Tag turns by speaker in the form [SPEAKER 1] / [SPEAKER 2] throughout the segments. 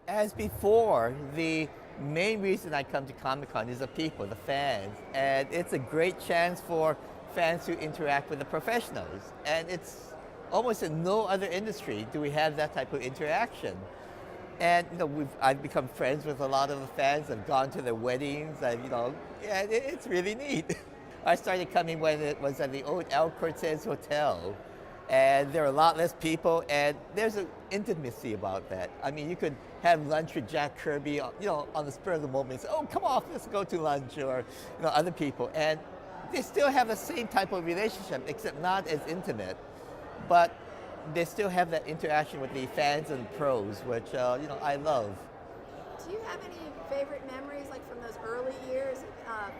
[SPEAKER 1] As before, the main reason I come to Comic-Con is the people, the fans. And it's a great chance for fans to interact with the professionals. And it's almost in no other industry do we have that type of interaction. And I've become friends with a lot of the fans. I've gone to their weddings. Yeah, it's really neat. I started coming when it was at the old El Cortez Hotel, and there are a lot less people, and there's an intimacy about that. I mean, you could have lunch with Jack Kirby, on the spur of the moment, say, "Oh, come on, let's go to lunch," or other people, and they still have the same type of relationship, except not as intimate, but they still have that interaction with the fans and pros, which I love.
[SPEAKER 2] Do you have any favorite memories, like from those early years,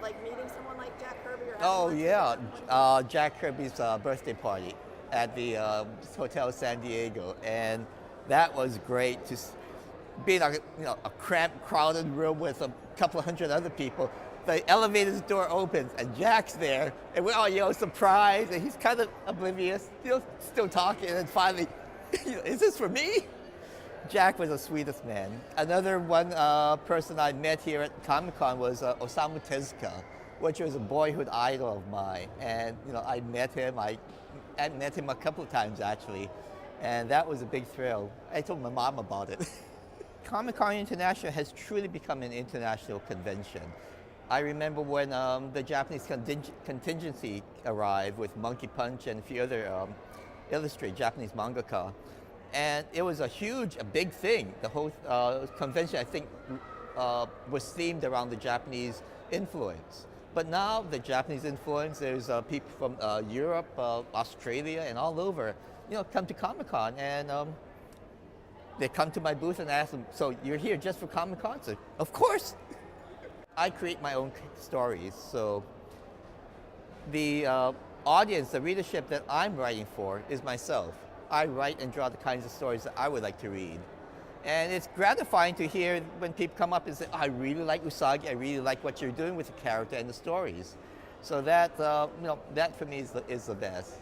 [SPEAKER 2] like meeting someone like Jack Kirby or having
[SPEAKER 1] Oh
[SPEAKER 2] lunch with
[SPEAKER 1] yeah,
[SPEAKER 2] him?
[SPEAKER 1] Jack Kirby's birthday party at the Hotel San Diego, and that was great to be in a cramped, crowded room with a couple of hundred other people. The elevator's door opens and Jack's there, and we're all surprised, and he's kind of oblivious, still talking, and then finally, is this for me? Jack was the sweetest man. Another one person I met here at Comic-Con was Osamu Tezuka, which was a boyhood idol of mine. And I met him. I met him a couple of times actually, and that was a big thrill. I told my mom about it. Comic-Con International has truly become an international convention. I remember when the Japanese contingency arrived with Monkey Punch and a few other Japanese mangaka. And it was a big thing. The whole convention, I think, was themed around the Japanese influence. But now the Japanese influence, there's people from Europe, Australia, and all over, come to Comic-Con, and they come to my booth and ask them, "So you're here just for Comic-Con?" So, of course. I create my own stories, so the audience, the readership that I'm writing for is myself. I write and draw the kinds of stories that I would like to read. And it's gratifying to hear when people come up and say, "I really like Usagi, I really like what you're doing with the character and the stories." So that, that for me is the best.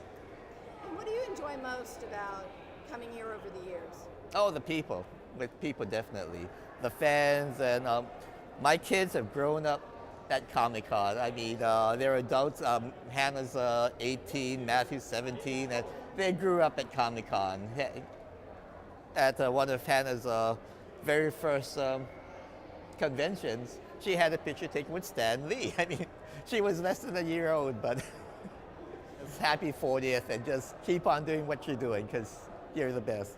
[SPEAKER 2] And what do you enjoy most about coming here over the years?
[SPEAKER 1] Oh, the people. With people, definitely. The fans, and my kids have grown up at Comic-Con. I mean, they're adults. Hannah's 18, Matthew's 17, and they grew up at Comic-Con. At one of Hannah's very first conventions, she had a picture taken with Stan Lee. I mean, she was less than a year old, but happy 40th, and just keep on doing what you're doing, because you're the best.